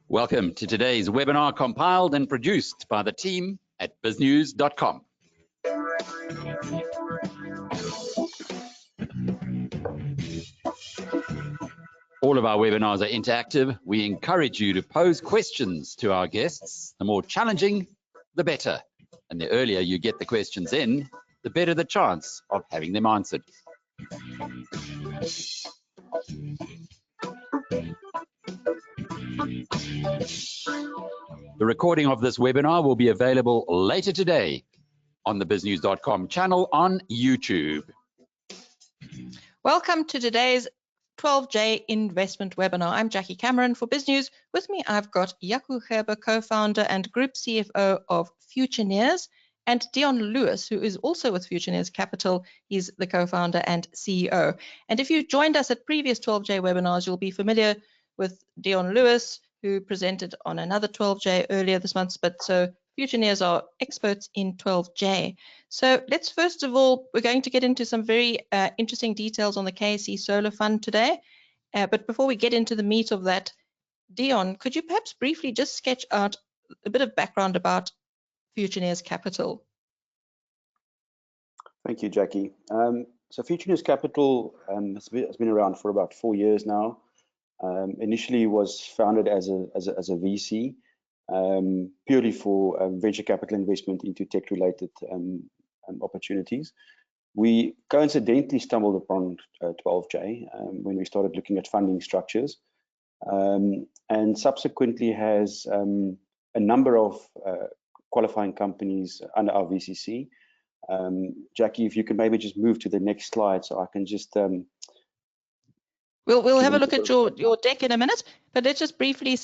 Welcome to today's webinar, compiled and produced by the team at biznews.com. All of our webinars are interactive. We encourage you to pose questions to our guests. The more challenging, the better. And the earlier you get the questions in, the better the chance of having them answered. The recording of this webinar will be available later today on the biznews.com channel on YouTube. Welcome to today's 12J investment webinar. I'm Jackie Cameron for BizNews. With me, I've got Jaco Gerber, co-founder and group CFO of Futureneers, and Dion Lewis, who is also with Futureneers Capital. He's the co-founder and CEO. And if you joined us at previous 12J webinars, you'll be familiar with Dion Lewis, who presented on another 12J earlier this month. But so Futureneers are experts in 12J. So let's first of all, we're going to get into some very interesting details on the KSE Solar Fund today. But before we get into the meat of that, Dion, could you perhaps briefly just sketch out a bit of background about Futureneers Capital? Thank you, Jackie. So Futureneers Capital has been around for about 4 years now. Initially was founded as a VC, purely for venture capital investment into tech-related opportunities. We coincidentally stumbled upon 12J when we started looking at funding structures, and subsequently has a number of qualifying companies under our VCC. Jackie, if you can maybe just move to the next slide so I can just We'll have a look at your deck in a minute, but let's just briefly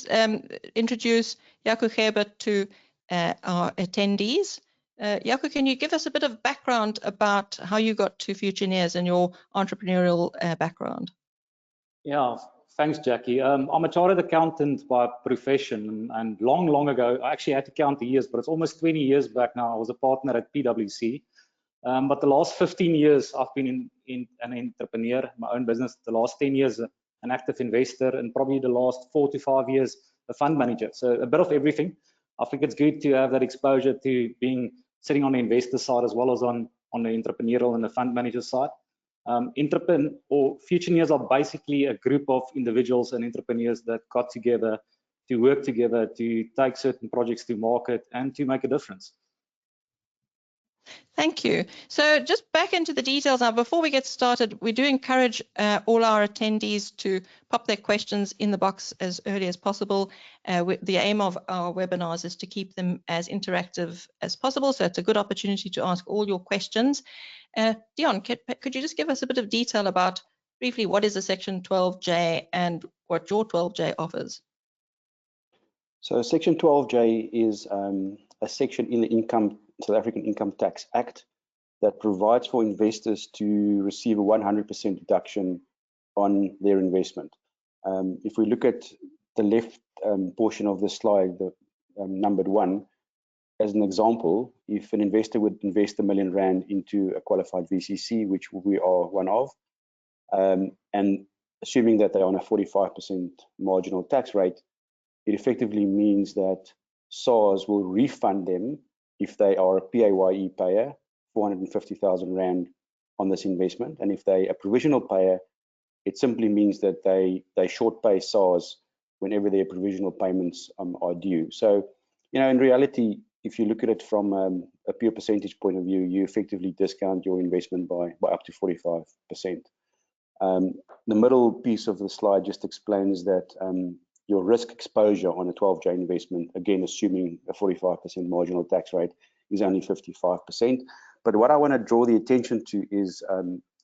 introduce Jaco Gerber to our attendees. Jaco, can you give us a bit of background about how you got to Futureneers and your entrepreneurial background? Yeah, thanks, Jackie. I'm a chartered accountant by profession, and long ago, I actually had to count the years, but it's almost 20 years back now. I was a partner at PwC. But the last 15 years, I've been in an entrepreneur, my own business. The last 10 years, an active investor, and probably the last 4 to 5 years, a fund manager. So a bit of everything. I think it's good to have that exposure to sitting on the investor side as well as on the entrepreneurial and the fund manager side. Futureneers are basically a group of individuals and entrepreneurs that got together to work together to take certain projects to market and to make a difference. Thank you. So just back into the details now. Before we get started, we do encourage all our attendees to pop their questions in the box as early as possible. The aim of our webinars is to keep them as interactive as possible, so it's a good opportunity to ask all your questions. Dion, could you just give us a bit of detail about briefly what is a Section 12J and what your 12J offers? So Section 12J is a section in the South African Income Tax Act that provides for investors to receive a 100% deduction on their investment. If we look at the left portion of the slide, the numbered 1, as an example, if an investor would invest R1 million into a qualified VCC, which we are one of, and assuming that they're on a 45% marginal tax rate, it effectively means that SARS will refund them, if they are a PAYE payer, 450,000 Rand on this investment. And if they are a provisional payer, it simply means that they short pay SARS whenever their provisional payments are due. So, in reality, if you look at it from a pure percentage point of view, you effectively discount your investment by up to 45%. The middle piece of the slide just explains that your risk exposure on a 12J investment, again, assuming a 45% marginal tax rate, is only 55%. But what I want to draw the attention to is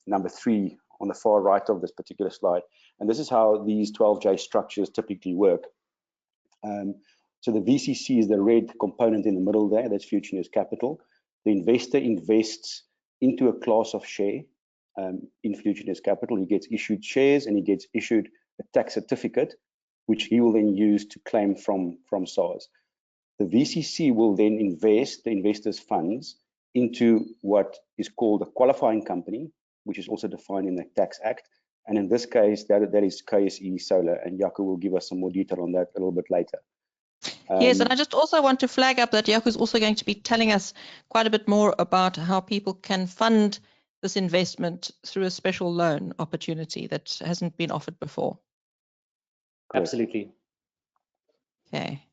number 3 on the far right of this particular slide. And this is how these 12J structures typically work. So the VCC is the red component in the middle there, that's Futureneers Capital. The investor invests into a class of share in Futureneers Capital. He gets issued shares and he gets issued a tax certificate, which he will then use to claim from SARS. The VCC will then invest the investor's funds into what is called a qualifying company, which is also defined in the Tax Act, And in this case, that is KSE Solar, and Jaco will give us some more detail on that a little bit later. Yes, and I just also want to flag up that Jaco is also going to be telling us quite a bit more about how people can fund this investment through a special loan opportunity that hasn't been offered before. Correct. Absolutely. Okay,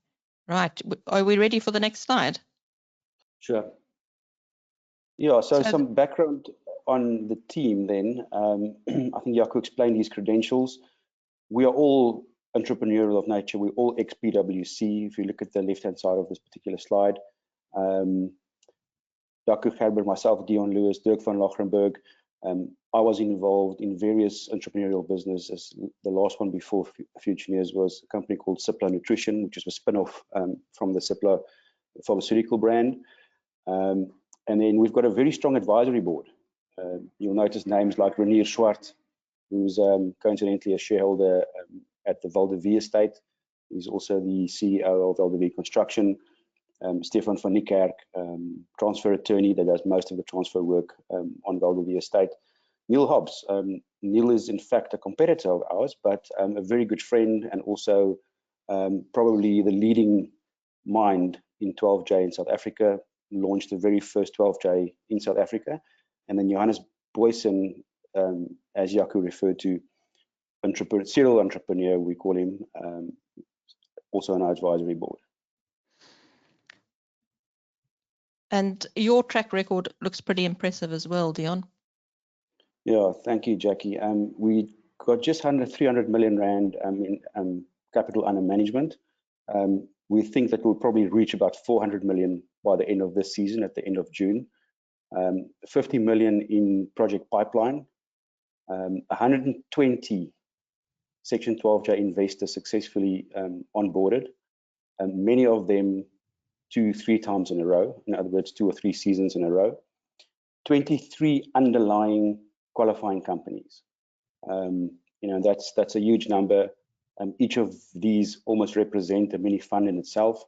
right. Are we ready for the next slide? Sure. Yeah, so So some background on the team then. I think Jaco explained his credentials. We are all entrepreneurial of nature. We're all ex-PwC. If you look at the left-hand side of this particular slide, Jaco Gerber, myself, Dion Lewis, Dirk van Lachrenberg. I was involved in various entrepreneurial businesses. The last one before Futureneers was a company called Cipla Nutrition, which is a spin-off from the Cipla pharmaceutical brand. And then we've got a very strong advisory board. You'll notice names like Renier Swart, who's coincidentally a shareholder at the Valdevie estate. He's also the CEO of Valdevie Construction. Stefan van Niekerk, transfer attorney that does most of the transfer work on Valdevie estate. Neil Hobbs. Neil is in fact a competitor of ours, but a very good friend, and also probably the leading mind in 12J in South Africa. Launched the very first 12J in South Africa. And then Johannes Boysen, as Jaco referred to, serial entrepreneur, we call him, also on our advisory board. and your track record looks pretty impressive as well, Dion. Yeah, thank you, Jackie. We got just under 300 million rand in capital under management. We think that we'll probably reach about 400 million by the end of this season, at the end of June. 50 million in project pipeline. 120 Section 12J investors successfully onboarded. Many of them 2-3 times in a row. In other words, 2 or 3 seasons in a row. 23 underlying qualifying companies. You know, that's a huge number. Each of these almost represent a mini fund in itself.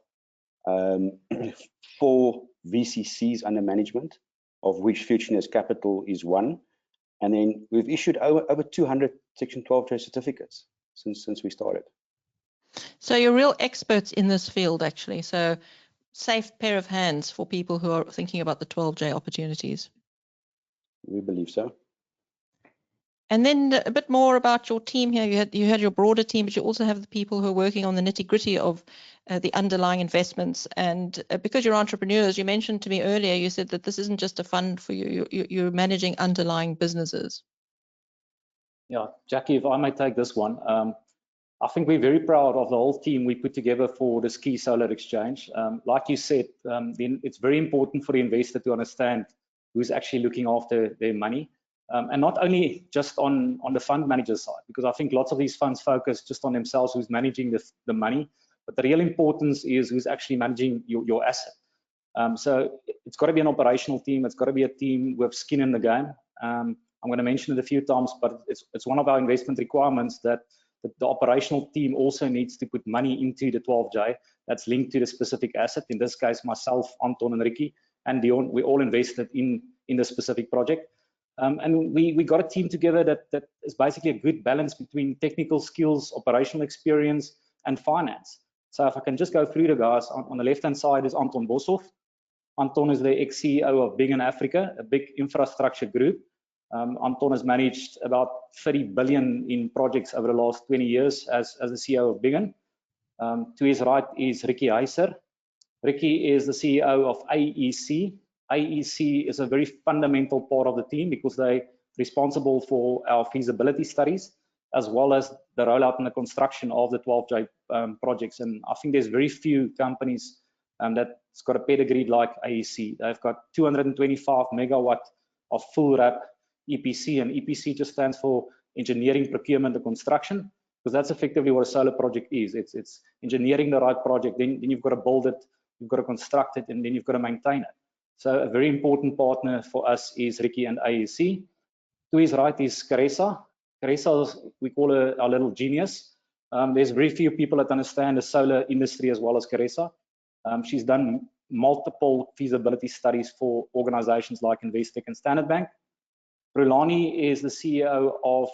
4 VCCs under management, of which Futureneers Capital is one. And then we've issued over 200 Section 12J certificates since we started. So you're real experts in this field, actually. So safe pair of hands for people who are thinking about the 12J opportunities. We believe so. And then a bit more about your team here. You had your broader team, but you also have the people who are working on the nitty-gritty of the underlying investments. And because you're entrepreneurs, you mentioned to me earlier, you said that this isn't just a fund for you. You're managing underlying businesses. Yeah, Jackie, if I may take this one. I think we're very proud of the whole team we put together for the Ski Solar Exchange. Like you said, then it's very important for the investor to understand who's actually looking after their money. And not only just on the fund manager side, because I think lots of these funds focus just on themselves, who's managing the money, but the real importance is who's actually managing your asset. So it's got to be an operational team. It's got to be a team with skin in the game. I'm going to mention it a few times, but it's one of our investment requirements that the operational team also needs to put money into the 12J that's linked to the specific asset. In this case, myself, Anton and Ricky and Dion, we all invested in the specific project. And we got a team together that is basically a good balance between technical skills, operational experience, and finance. So if I can just go through the guys, on the left-hand side is Anton Boshoff. Anton is the ex-CEO of Big in Africa, a big infrastructure group. Anton has managed about 30 billion in projects over the last 20 years as the CEO of Big. To his right is Ricky Heiser. Ricky is the CEO of AEC. AEC is a very fundamental part of the team because they're responsible for our feasibility studies, as well as the rollout and the construction of the 12J projects. And I think there's very few companies that's got a pedigree like AEC. They've got 225 megawatt of full wrap EPC, and EPC just stands for engineering, procurement, and construction, because that's effectively what a solar project is. It's engineering the right project, then you've got to build it, you've got to construct it, and then you've got to maintain it. So a very important partner for us is Ricky and AEC. To his right is Caressa. Caressa, we call her our little genius. There's very few people that understand the solar industry as well as Caressa. She's done multiple feasibility studies for organizations like Investec and Standard Bank. Rulani is the CEO of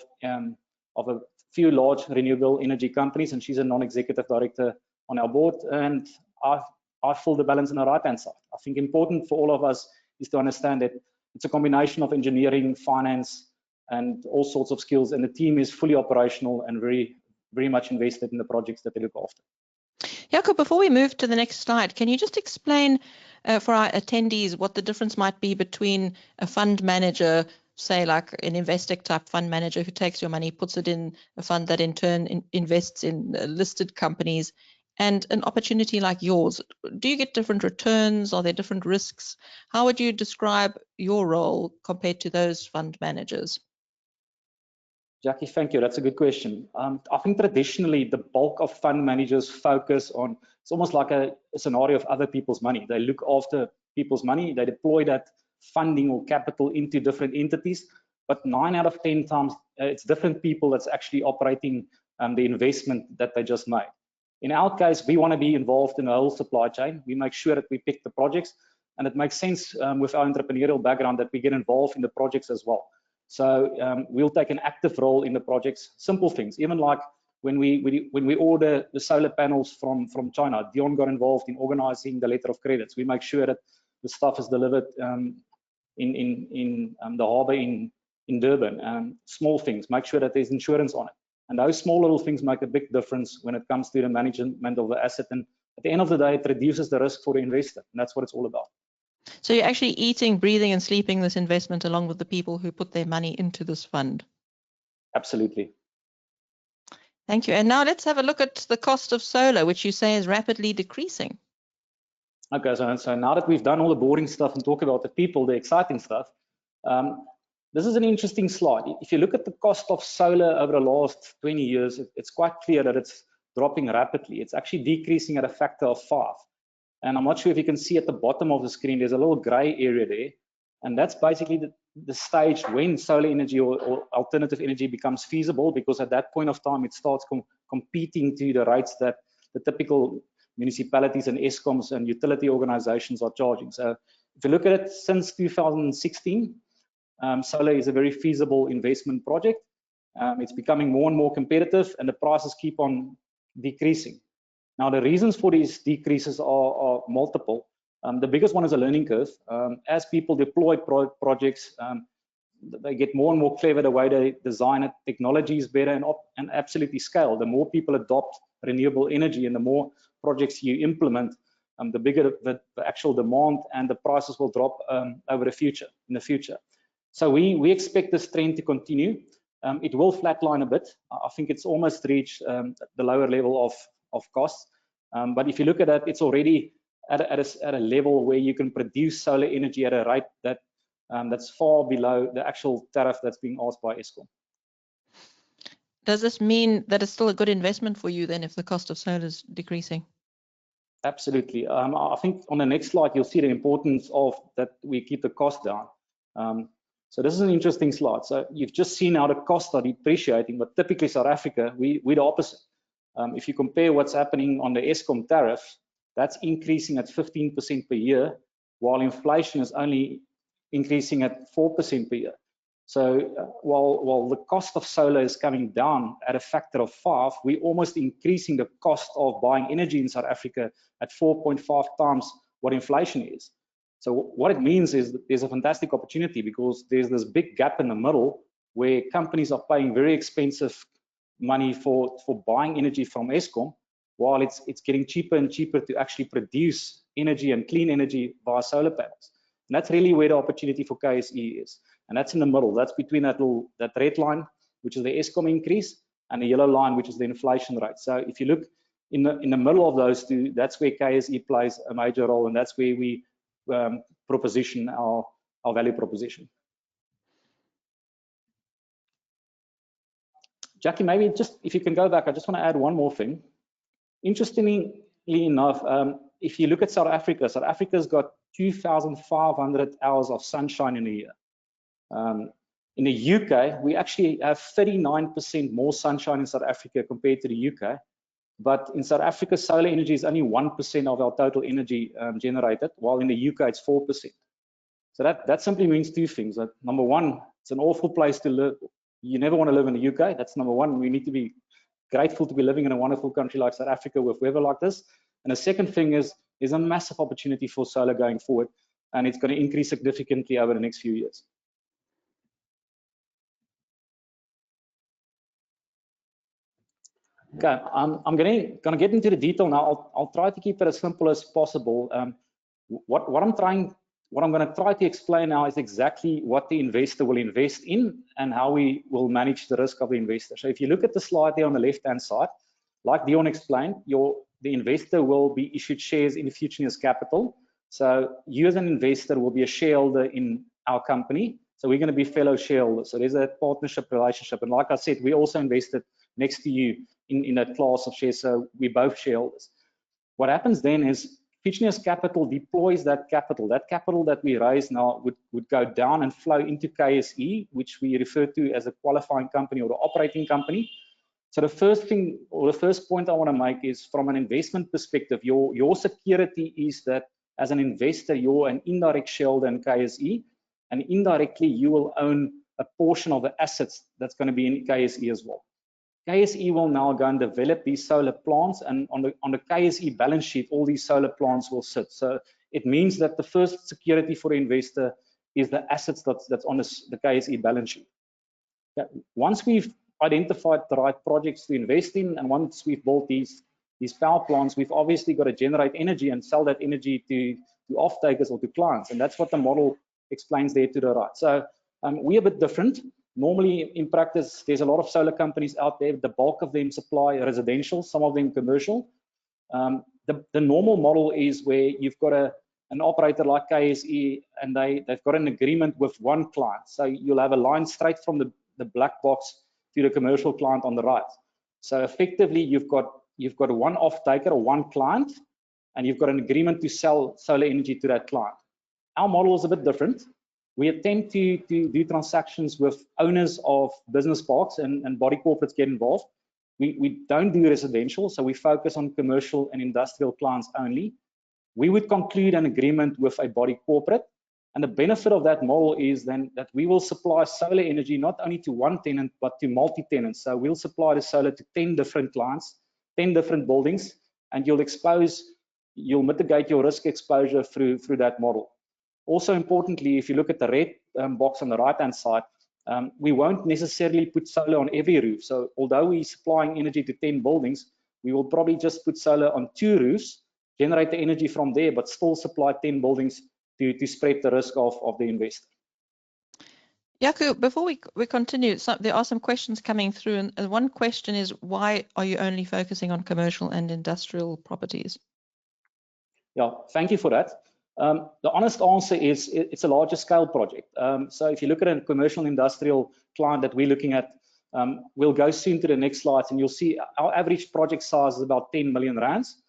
of a few large renewable energy companies, and she's a non-executive director on our board. And I fill the balance on the right-hand side. I think important for all of us is to understand that it's a combination of engineering, finance, and all sorts of skills, and the team is fully operational and very much invested in the projects that they look after. Jaco, before we move to the next slide, can you just explain for our attendees what the difference might be between a fund manager, say like an Investec type fund manager who takes your money, puts it in a fund that in turn invests in listed companies, and an opportunity like yours? Do you get different returns? Are there different risks? How would you describe your role compared to those fund managers? Jackie, thank you. That's a good question. I think traditionally the bulk of fund managers focus on, it's almost like a scenario of other people's money. They look after people's money, they deploy that funding or capital into different entities, but 9 out of 10 times it's different people that's actually operating the investment that they just made. In our case, we want to be involved in the whole supply chain. We make sure that we pick the projects, and it makes sense with our entrepreneurial background that we get involved in the projects as well. So we'll take an active role in the projects. Simple things, even like when we order the solar panels from China, Dion got involved in organizing the letter of credits. We make sure that the stuff is delivered in the harbour in Durban. Small things, make sure that there's insurance on it. And those small little things make a big difference when it comes to the management of the asset. And at the end of the day, it reduces the risk for the investor. And that's what it's all about. So you're actually eating, breathing, and sleeping this investment along with the people who put their money into this fund. Absolutely. Thank you. And now let's have a look at the cost of solar, which you say is rapidly decreasing. Okay, so now that we've done all the boring stuff and talk about the people, the exciting stuff, this is an interesting slide. If you look at the cost of solar over the last 20 years, it's quite clear that it's dropping rapidly. It's actually decreasing at a factor of 5. And I'm not sure if you can see at the bottom of the screen, there's a little gray area there. And that's basically the stage when solar energy or alternative energy becomes feasible, because at that point of time, it starts competing to the rates that the typical municipalities and ESCOMs and utility organizations are charging. So if you look at it since 2016, solar is a very feasible investment project. It's becoming more and more competitive, and the prices keep on decreasing. Now, the reasons for these decreases are multiple. The biggest one is a learning curve. As people deploy projects, they get more and more clever the way they design it. Technology is better and absolutely scale. The more people adopt renewable energy and the more projects you implement, the bigger the actual demand and the prices will drop in the future. So we expect this trend to continue. It will flatline a bit. I think it's almost reached the lower level of costs. But if you look at that, it's already at a level where you can produce solar energy at a rate that's far below the actual tariff that's being asked by ESCOM. Does this mean that it's still a good investment for you then if the cost of solar is decreasing? Absolutely. I think on the next slide, you'll see the importance of that we keep the cost down. So this is an interesting slide. So you've just seen how the costs are depreciating, but typically South Africa, we're the opposite. If you compare what's happening on the ESCOM tariff, that's increasing at 15% per year, while inflation is only increasing at 4% per year. So while the cost of solar is coming down at a factor of 5, we're almost increasing the cost of buying energy in South Africa at 4.5 times what inflation is. So what it means is that there's a fantastic opportunity, because there's this big gap in the middle where companies are paying very expensive money for buying energy from ESCOM, while it's getting cheaper and cheaper to actually produce energy and clean energy via solar panels. And that's really where the opportunity for KSE is. And that's in the middle. That's between that red line, which is the ESCOM increase, and the yellow line, which is the inflation rate. So if you look in the middle of those two, that's where KSE plays a major role, and that's where we proposition our value proposition. Jackie, maybe just if you can go back, I just want to add one more thing. Interestingly enough, if you look at South Africa, South Africa's got 2,500 hours of sunshine in a year. In the UK, we actually have 39% more sunshine in South Africa compared to the UK. But in South Africa, solar energy is only 1% of our total energy generated, while in the UK, it's 4%. So that simply means two things. That number one, it's an awful place to You never want to live in the UK. That's number one. We need to be grateful to be living in a wonderful country like South Africa with weather like this. And the second thing is, there's a massive opportunity for solar going forward, and it's going to increase significantly over the next few years. Okay, I'm going to get into the detail now. I'll try to keep it as simple as possible. What I'm going to try to explain now is exactly what the investor will invest in and how we will manage the risk of the investor. So if you look at the slide there on the left-hand side, like Dion explained, the investor will be issued shares in Futureneers Capital. So you as an investor will be a shareholder in our company. So we're going to be fellow shareholders. So there's a partnership relationship. And like I said, we also invested next to you in that class of shares. So we're both shareholders. What happens then is Futureneers Capital deploys that capital. That capital that we raise now would go down and flow into KSE, which we refer to as a qualifying company or the operating company. So the first thing, or the first point I want to make is, from an investment perspective, your security is that as an investor, you're an indirect shareholder in KSE, and indirectly you will own a portion of the assets that's going to be in KSE as well. KSE will now go and develop these solar plants, and on the KSE balance sheet, all these solar plants will sit. So it means that the first security for the investor is the assets that's on the KSE balance sheet. Okay. Once we've identified the right projects to invest in, and once we've built these power plants, we've obviously got to generate energy and sell that energy to off-takers or to clients, and that's what the model explains there to the right. So we're a bit different. Normally, in practice, there's a lot of solar companies out there. The bulk of them supply residential, some of them commercial. The normal model is where you've got an operator like KSE, and they've got an agreement with one client. So you'll have a line straight from the black box to the commercial client on the right. So effectively, you've got one off-taker or one client, and you've got an agreement to sell solar energy to that client. Our model is a bit different. We attempt to do transactions with owners of business parks, and body corporates get involved. We don't do residential, so we focus on commercial and industrial clients only. We would conclude an agreement with a body corporate, and the benefit of that model is then that we will supply solar energy not only to one tenant, but to multi-tenants. So we'll supply the solar to 10 different clients, 10 different buildings, and you'll mitigate your risk exposure through that model. Also importantly, if you look at the red box on the right-hand side, we won't necessarily put solar on every roof. So although we're supplying energy to 10 buildings, we will probably just put solar on 2 roofs, generate the energy from there, but still supply 10 buildings to spread the risk of the investor. Jaco, before we continue, there are some questions coming through, and one question is, why are you only focusing on commercial and industrial properties? Yeah, thank you for that. The honest answer is it's a larger scale project. So if you look at a commercial industrial client that we're looking at, we'll go soon to the next slides, and you'll see our average project size is about 10 million rands.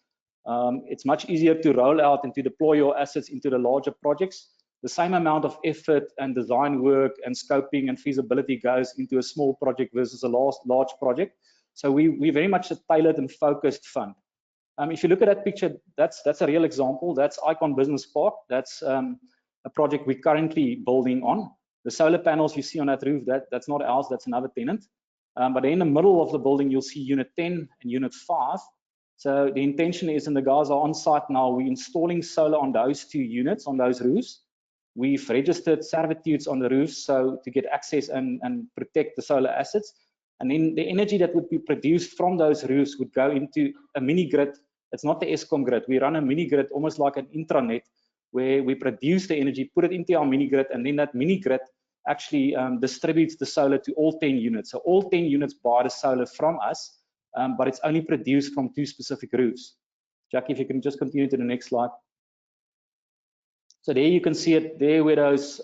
It's much easier to roll out and to deploy your assets into the larger projects. The same amount of effort and design work and scoping and feasibility goes into a small project versus a large project. So we very much a tailored and focused fund. If you look at that picture, that's a real example. That's Icon Business Park. That's a project we're currently building on. The solar panels you see on that roof, that's not ours, that's another tenant. But in the middle of the building, you'll see Unit 10 and Unit 5. So the intention is, and the guys are on site now, we're installing solar on those 2 units, on those roofs. We've registered servitudes on the roofs so to get access and protect the solar assets. And then the energy that would be produced from those roofs would go into a mini grid. It's not the Eskom grid. We run a mini grid almost like an intranet, where we produce the energy, put it into our mini grid, and then that mini grid actually distributes the solar to all 10 units. So all 10 units buy the solar from us, but it's only produced from 2 specific roofs. Jackie, if you can just continue to the next slide. So there you can see it there where those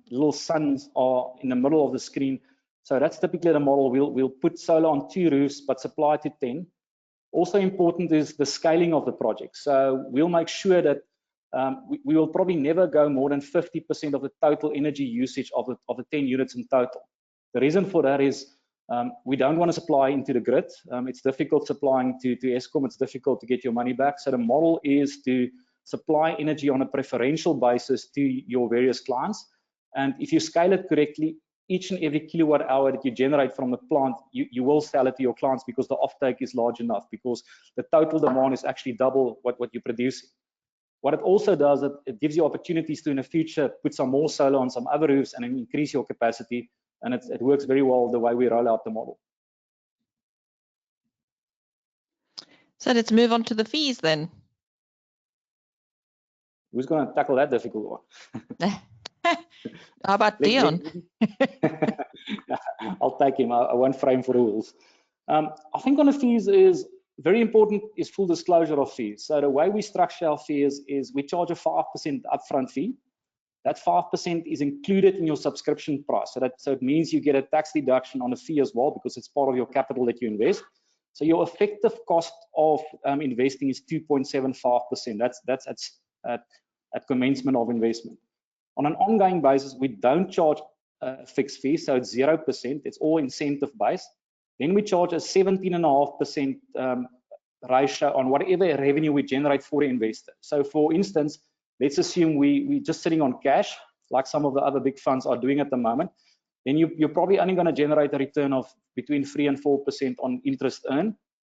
little suns are in the middle of the screen. So that's typically the model. We'll put solar on 2 roofs, but supply to 10. Also important is the scaling of the project. So we'll make sure that we will probably never go more than 50% of the total energy usage of the 10 units in total. The reason for that is we don't want to supply into the grid. It's difficult supplying to Eskom. It's difficult to get your money back. So the model is to supply energy on a preferential basis to your various clients. And if you scale it correctly, each and every kilowatt hour that you generate from the plant, you will sell it to your clients because the offtake is large enough, because the total demand is actually double what you're producing. What it also does, it gives you opportunities to in the future put some more solar on some other roofs and then increase your capacity, and it works very well the way we roll out the model. So let's move on to the fees then. Who's going to tackle that difficult one? How about Dion? I'll take him. I won't frame for rules. I think on the fees is very important is full disclosure of fees. So the way we structure our fees is we charge a 5% upfront fee. That 5% is included in your subscription price. So it means you get a tax deduction on the fee as well, because it's part of your capital that you invest. So your effective cost of investing is 2.75%. That's at commencement of investment. On an ongoing basis, we don't charge a fixed fee, so it's 0%. It's all incentive based. Then we charge a 17.5% ratio on whatever revenue we generate for the investor. So for instance, let's assume we're just sitting on cash, like some of the other big funds are doing at the moment. Then you're probably only going to generate a return of between 3 and 4% on interest earned.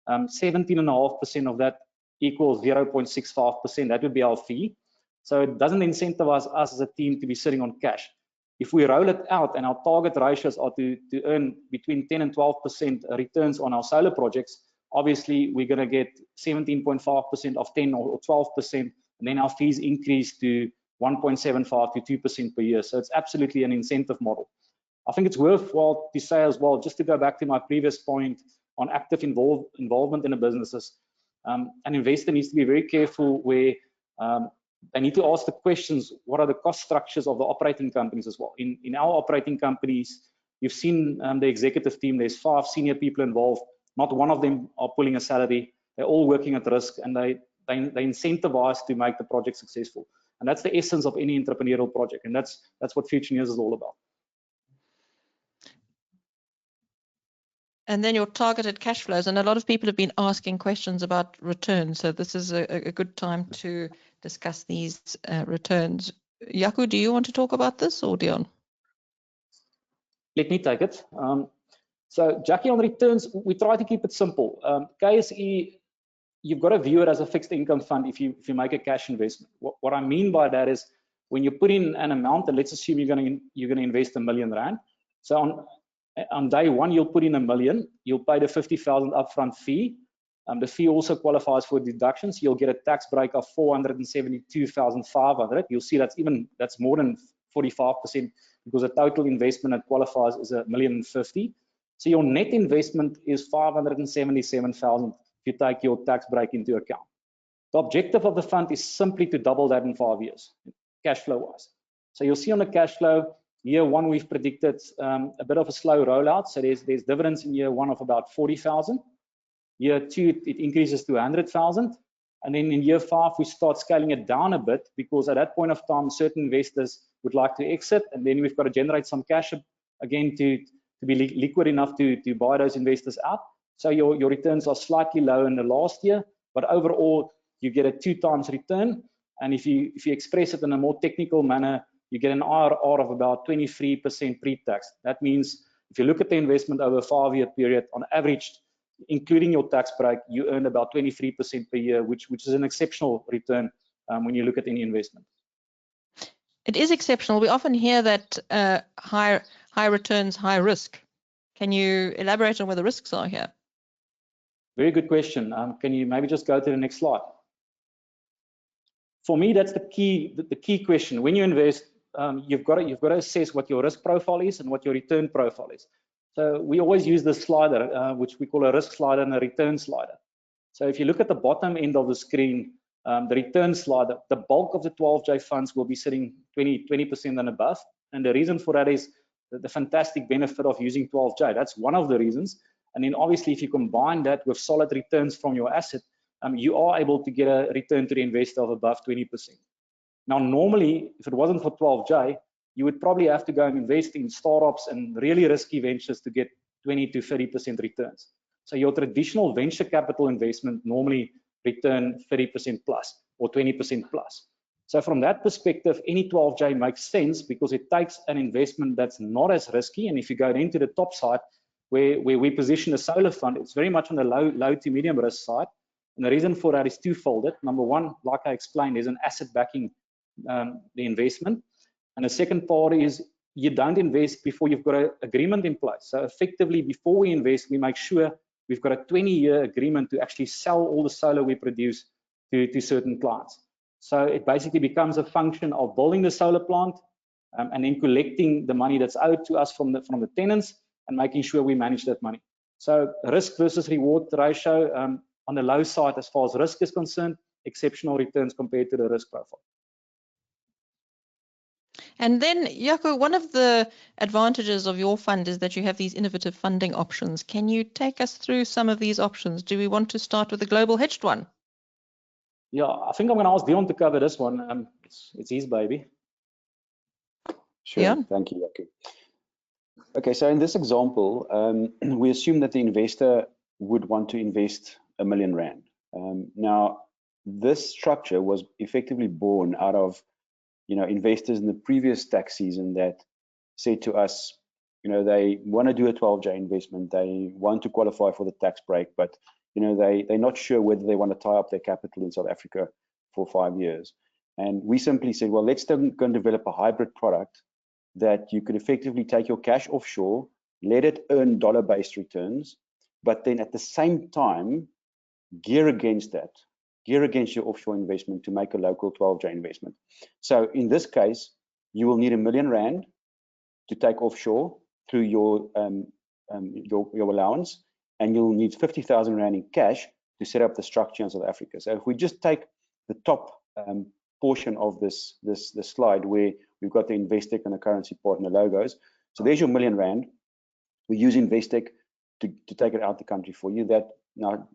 17.5% of that equals 0.65%. That would be our fee. So it doesn't incentivize us as a team to be sitting on cash. If we roll it out and our target ratios are to earn between 10 and 12% returns on our solar projects, obviously we're going to get 17.5% of 10 or 12%, and then our fees increase to 1.75 to 2% per year. So it's absolutely an incentive model. I think it's worthwhile to say as well, just to go back to my previous point on active involvement in the businesses, an investor needs to be very careful where they need to ask the questions, what are the cost structures of the operating companies as well. In our operating companies, you've seen the executive team, there's 5 senior people involved. Not one of them are pulling a salary. They're all working at risk, and they incentivize to make the project successful. And that's the essence of any entrepreneurial project. And that's what Futureneers is all about. And then your targeted cash flows. And a lot of people have been asking questions about returns. So this is a good time to discuss these returns. Jaco, do you want to talk about this, or Dion? Let me take it. So Jackie, on returns, we try to keep it simple. KSE, you've got to view it as a fixed income fund if you make a cash investment. What I mean by that is when you put in an amount, and let's assume you're going to invest R1 million. So on day one, you'll put in $1 million. You'll pay the 50,000 upfront fee. The fee also qualifies for deductions. You'll get a tax break of 472,500. You'll see that's more than 45%, because the total investment that qualifies is $1,050,000. So your net investment is 577,000 if you take your tax break into account. The objective of the fund is simply to double that in 5 years, cash flow wise. So you'll see on the cash flow, year one, we've predicted a bit of a slow rollout. So there's dividends in year one of about 40,000. Year two, it increases to 100,000. And then in year 5, we start scaling it down a bit, because at that point of time, certain investors would like to exit. And then we've got to generate some cash again to be liquid enough to buy those investors out. So your returns are slightly low in the last year, but overall, you get a 2 times return. And if you express it in a more technical manner, you get an IRR of about 23% pre-tax. That means if you look at the investment over a 5-year period, on average, including your tax break, you earn about 23% per year, which is an exceptional return when you look at any investment. It is exceptional. We often hear that high returns, high risk. Can you elaborate on where the risks are here? Very good question. Can you maybe just go to the next slide? For me, that's the key question. When you invest, you've got to assess what your risk profile is and what your return profile is. So we always use this slider, which we call a risk slider and a return slider. So if you look at the bottom end of the screen, the return slider, the bulk of the 12J funds will be sitting 20% and above. And the reason for that is the fantastic benefit of using 12J. That's one of the reasons. And then obviously, if you combine that with solid returns from your asset, you are able to get a return to the investor of above 20%. Now, normally, if it wasn't for 12J, you would probably have to go and invest in startups and really risky ventures to get 20 to 30% returns. So your traditional venture capital investment normally return 30% plus or 20% plus. So from that perspective, any 12J makes sense because it takes an investment that's not as risky. And if you go into the top side, where we position a solar fund, it's very much on the low to medium risk side. And the reason for that is twofold. Number one, like I explained, there's an asset backing the investment. And the second part is you don't invest before you've got an agreement in place. So effectively, before we invest, we make sure we've got a 20-year agreement to actually sell all the solar we produce to certain clients. So it basically becomes a function of building the solar plant and then collecting the money that's owed to us from the tenants and making sure we manage that money. So risk versus reward ratio on the low side as far as risk is concerned, exceptional returns compared to the risk profile. And then, Jaco, one of the advantages of your fund is that you have these innovative funding options. Can you take us through some of these options? Do we want to start with the global hedged one? Yeah, I think I'm going to ask Dion to cover this one. It's his baby. Sure, Dion? Thank you, Jaco. Okay, so in this example, we assume that the investor would want to invest R1 million. Now, this structure was effectively born out of investors in the previous tax season that said to us, they want to do a 12J investment, they want to qualify for the tax break, but they're not sure whether they want to tie up their capital in South Africa for 5 years. And we simply said, well, let's go and develop a hybrid product that you could effectively take your cash offshore, let it earn dollar-based returns, but then at the same time, gear against your offshore investment to make a local 12J investment. So in this case, you will need R1 million to take offshore through your allowance, and you'll need 50,000 Rand in cash to set up the structure in South Africa. So if we just take the top portion of this slide where we've got the Investec and the currency partner logos. So there's your R1 million. We use Investec to take it out the country for you. That now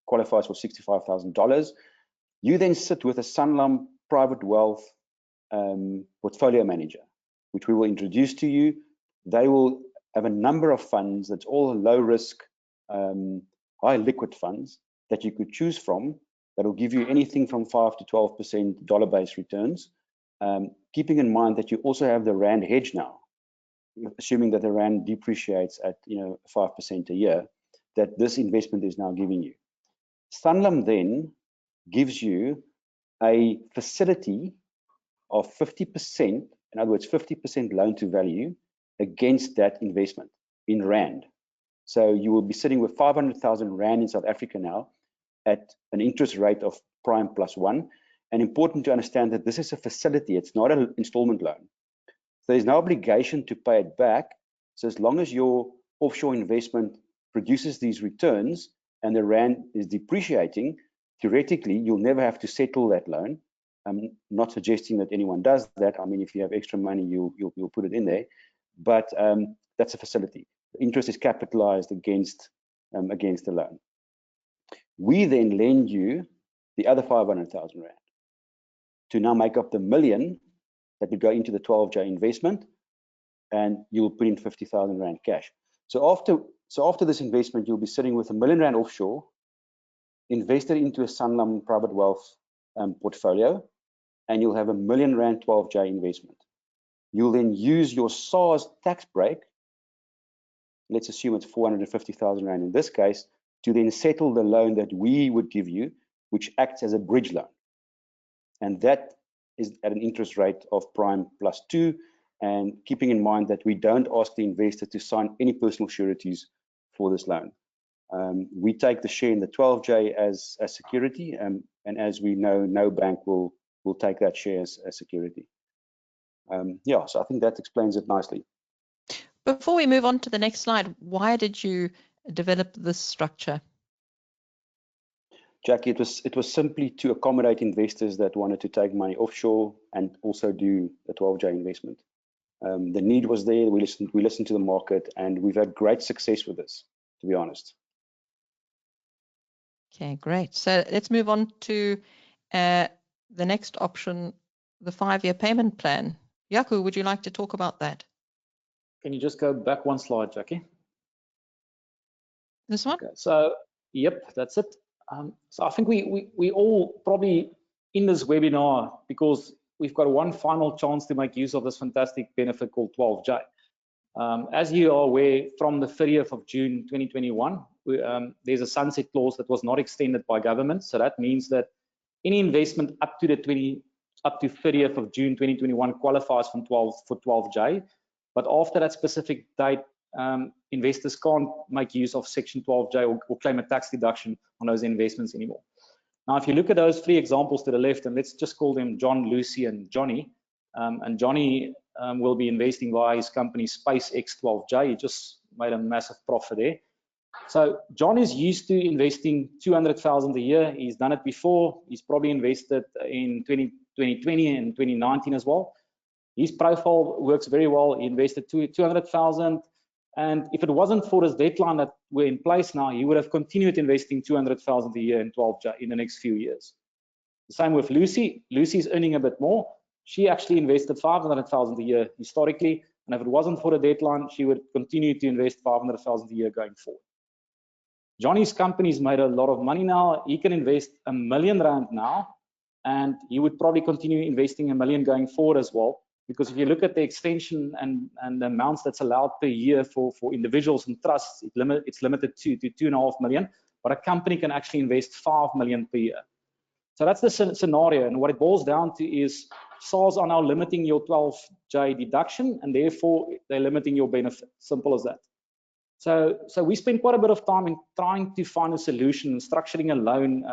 qualifies for $65,000. You then sit with a Sanlam private wealth portfolio manager, which we will introduce to you. They will have a number of funds that's all low risk, high liquid funds that you could choose from that will give you anything from 5 to 12% dollar-based returns, keeping in mind that you also have the Rand hedge now, assuming that the Rand depreciates at 5% a year, that this investment is now giving you. Sanlam then gives you a facility of 50%, in other words, 50% loan to value against that investment in Rand. So you will be sitting with 500,000 Rand in South Africa now at an interest rate of prime +1. And important to understand that this is a facility, it's not an installment loan. So there's no obligation to pay it back. So as long as your offshore investment produces these returns and the Rand is depreciating, theoretically, you'll never have to settle that loan. I'm not suggesting that anyone does that. I mean, if you have extra money, you'll put it in there. But that's a facility. The interest is capitalized against the loan. We then lend you the other 500,000 Rand to now make up the $1 million that would go into the 12J investment, and you'll put in 50,000 Rand cash. So after this investment, you'll be sitting with R1 million offshore, invested into a Sanlam private wealth portfolio, and you'll have R1 million 12J investment. You'll then use your SARS tax break, let's assume it's 450,000 Rand in this case, to then settle the loan that we would give you, which acts as a bridge loan. And that is at an interest rate of prime +2, and keeping in mind that we don't ask the investor to sign any personal sureties for this loan. We take the share in the 12J as security, and as we know, no bank will take that share as security. Yeah, so I think that explains it nicely. Before we move on to the next slide, why did you develop this structure? Jackie, it was simply to accommodate investors that wanted to take money offshore and also do a 12J investment. The need was there. We listened to the market, and we've had great success with this, to be honest. Okay, great. So let's move on to the next option, the 5-year payment plan. Jaco, would you like to talk about that? Can you just go back one slide, Jackie? This one? Okay, so, yep, that's it. So I think we all probably in this webinar because we've got one final chance to make use of this fantastic benefit called 12J. As you are aware, from the 30th of June 2021, there's a sunset clause that was not extended by government. So that means that any investment up to 30th of June 2021 qualifies for 12J. But after that specific date, investors can't make use of Section 12J or claim a tax deduction on those investments anymore. Now, if you look at those three examples to the left, and let's just call them John, Lucy, and Johnny. And Johnny will be investing via his company SpaceX 12J. He just made a massive profit there. So John is used to investing 200,000 a year. He's done it before. He's probably invested in 2020 and 2019 as well. His profile works very well. He invested 200,000. And if it wasn't for this deadline that we're in place now, he would have continued investing 200,000 a year in 12J in the next few years. The same with Lucy. Lucy's earning a bit more. She actually invested 500,000 a year historically. And if it wasn't for the deadline, she would continue to invest 500,000 a year going forward. Johnny's company's made a lot of money now. He can invest R1 million now, and he would probably continue investing R1 million going forward as well. Because if you look at the extension and the amounts that's allowed per year for individuals and trusts, it's limited to 2.5 million, but a company can actually invest 5 million per year. So that's the scenario, and what it boils down to is SARS are now limiting your 12J deduction, and therefore they're limiting your benefit. Simple as that. So we spend quite a bit of time in trying to find a solution, structuring a loan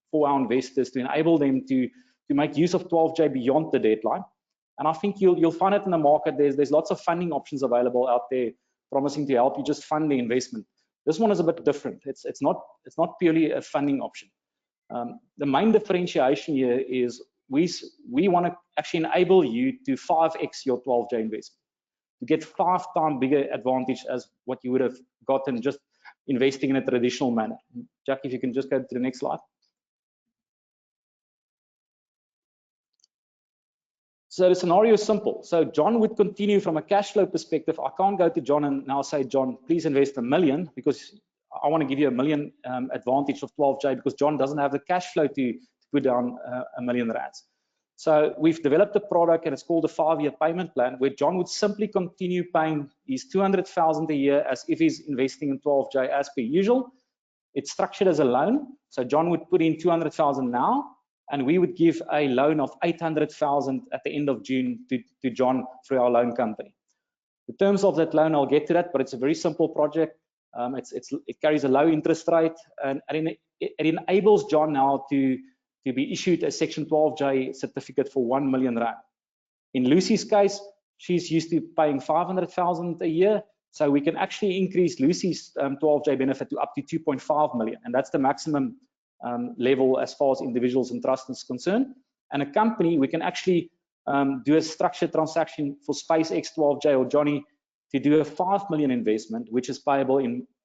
for our investors to enable them to make use of 12J beyond the deadline. And I think you'll find it in the market. There's lots of funding options available out there promising to help you just fund the investment. This one is a bit different. It's not purely a funding option. The main differentiation here is we want to actually enable you to 5x your 12J investment, to get 5 times bigger advantage as what you would have gotten just investing in a traditional manner. Jack, if you can just go to the next slide. So the scenario is simple. So John would continue from a cash flow perspective. I can't go to John and now say, John, please invest $1 million, because I want to give you $1 million advantage of 12J, because John doesn't have the cash flow to put down R1 million. So we've developed a product, and it's called a 5-year payment plan, where John would simply continue paying his 200,000 a year as if he's investing in 12J as per usual. It's structured as a loan. So John would put in 200,000 now, and we would give a loan of 800,000 at the end of June to John through our loan company. The terms of that loan, I'll get to that, but it's a very simple project. It carries a low interest rate, and it enables John now to be issued a Section 12J certificate for R1 million. In Lucy's case, she's used to paying 500,000 a year, so we can actually increase Lucy's 12J benefit to up to 2.5 million, and that's the maximum level as far as individuals and trusts is concerned. And a company, we can actually do a structured transaction for SpaceX 12J or Johnny to do a 5 million investment, which is payable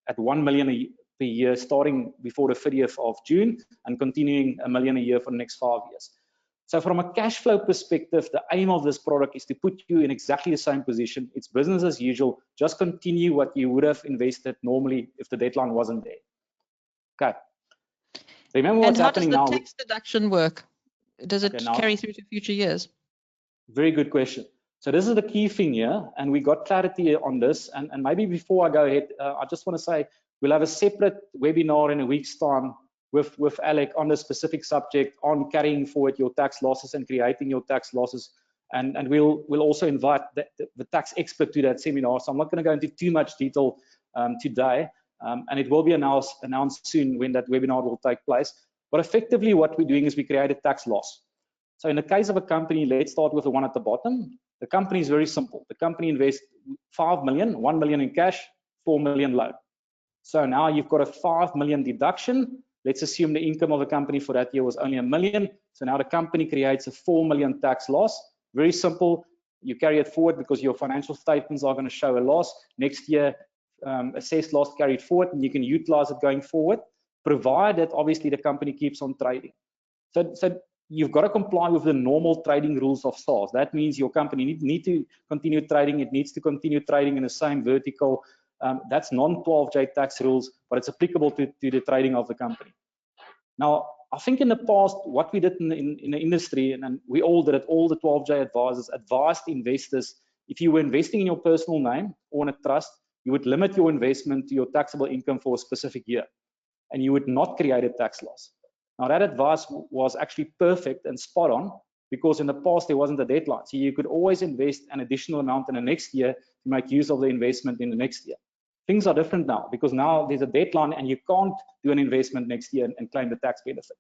at 1 million per year starting before the 30th of June and continuing $1 million a year for the next 5 years. So from a cash flow perspective, the aim of this product is to put you in exactly the same position. It's business as usual. Just continue what you would have invested normally if the deadline wasn't there. Okay. Remember what's happening now. And how does the tax deduction work? Does it carry through to future years? Very good question. So this is the key thing here, and we got clarity on this. And maybe before I go ahead, I just want to say we'll have a separate webinar in a week's time with Alec on the specific subject on carrying forward your tax losses and creating your tax losses. And we'll also invite the tax expert to that seminar. So I'm not going to go into too much detail today. And it will be announced soon when that webinar will take place. But effectively, what we're doing is we create a tax loss. So in the case of a company, let's start with the one at the bottom. The company is very simple. The company invests 5 million, 1 million in cash, 4 million loan. So now you've got a 5 million deduction. Let's assume the income of the company for that year was only $1 million. So now the company creates a 4 million tax loss. Very simple. You carry it forward because your financial statements are going to show a loss. Next year, assessed loss carried forward, and you can utilize it going forward, provided obviously the company keeps on trading. So you've got to comply with the normal trading rules of SARS. That means your company need to continue trading. It needs to continue trading in the same vertical. That's non-12J tax rules, but it's applicable to the trading of the company. Now, I think in the past, what we did in the industry, and we all did it, all the 12J advisors advised investors, if you were investing in your personal name or in a trust, you would limit your investment to your taxable income for a specific year, and you would not create a tax loss. Now that advice was actually perfect and spot on, because in the past there wasn't a deadline. So you could always invest an additional amount in the next year to make use of the investment in the next year. Things are different now, because now there's a deadline and you can't do an investment next year and claim the tax benefit.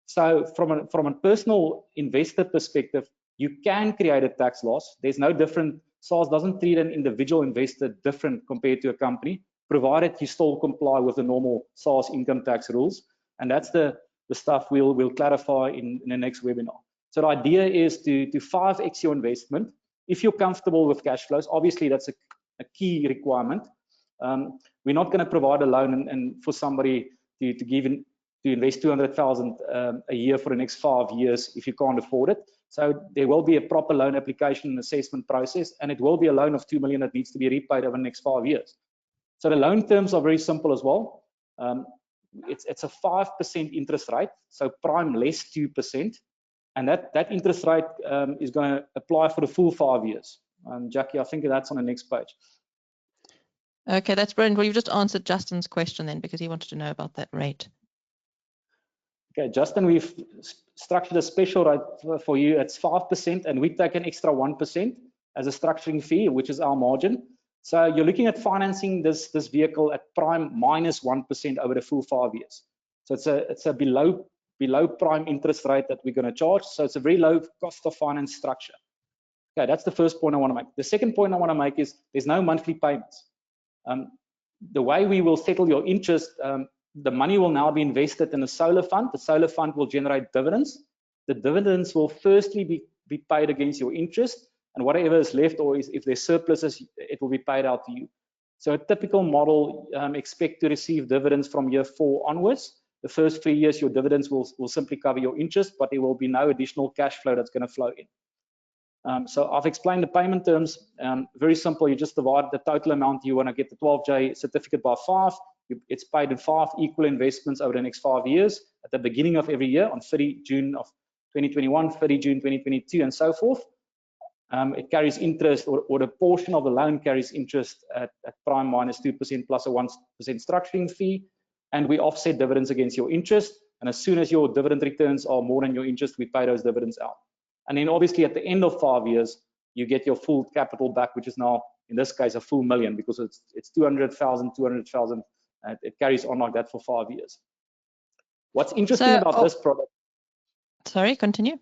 So from a personal investor perspective, you can create a tax loss. There's no different. SARS doesn't treat an individual investor different compared to a company, provided you still comply with the normal SARS income tax rules. And that's the stuff we'll clarify in the next webinar. So the idea is to 5x your investment. If you're comfortable with cash flows, obviously that's a key requirement. We're not going to provide a loan and for somebody to invest 200,000 a year for the next 5 years if you can't afford it. So there will be a proper loan application and assessment process, and it will be a loan of 2 million that needs to be repaid over the next 5 years. So the loan terms are very simple as well. It's a 5% interest rate, so prime less 2%, and that interest rate is going to apply for the full 5 years. Jackie, I think that's on the next page. Okay, that's brilliant. Well, you've just answered Justin's question then, because he wanted to know about that rate. Okay, Justin, we've structured a special rate for you. It's 5%, and we take an extra 1% as a structuring fee, which is our margin. So you're looking at financing this vehicle at prime minus 1% over the full 5 years. So it's a below prime interest rate that we're going to charge. So it's a very low cost of finance structure. Okay, that's the first point I want to make. The second point I want to make is there's no monthly payments. The way we will settle your interest, the money will now be invested in a solar fund. The solar fund will generate dividends. The dividends will firstly be paid against your interest, and whatever is left, or if there's surpluses, it will be paid out to you. So a typical model, expect to receive dividends from year 4 onwards. The first 3 years, your dividends will simply cover your interest, but there will be no additional cash flow that's going to flow in. So I've explained the payment terms. Very simple. You just divide the total amount you want to get the 12J certificate by 5. It's paid in 5 equal investments over the next 5 years at the beginning of every year on 30 June of 2021, 30 June 2022, and so forth. It carries interest, or the portion of the loan carries interest at prime minus 2% plus a 1% structuring fee, and we offset dividends against your interest. And as soon as your dividend returns are more than your interest, we pay those dividends out. And then obviously at the end of 5 years, you get your full capital back, which is now, in this case, a full million, because it's 200,000, 200,000. It carries on like that for 5 years. What's interesting about this product? Sorry, continue.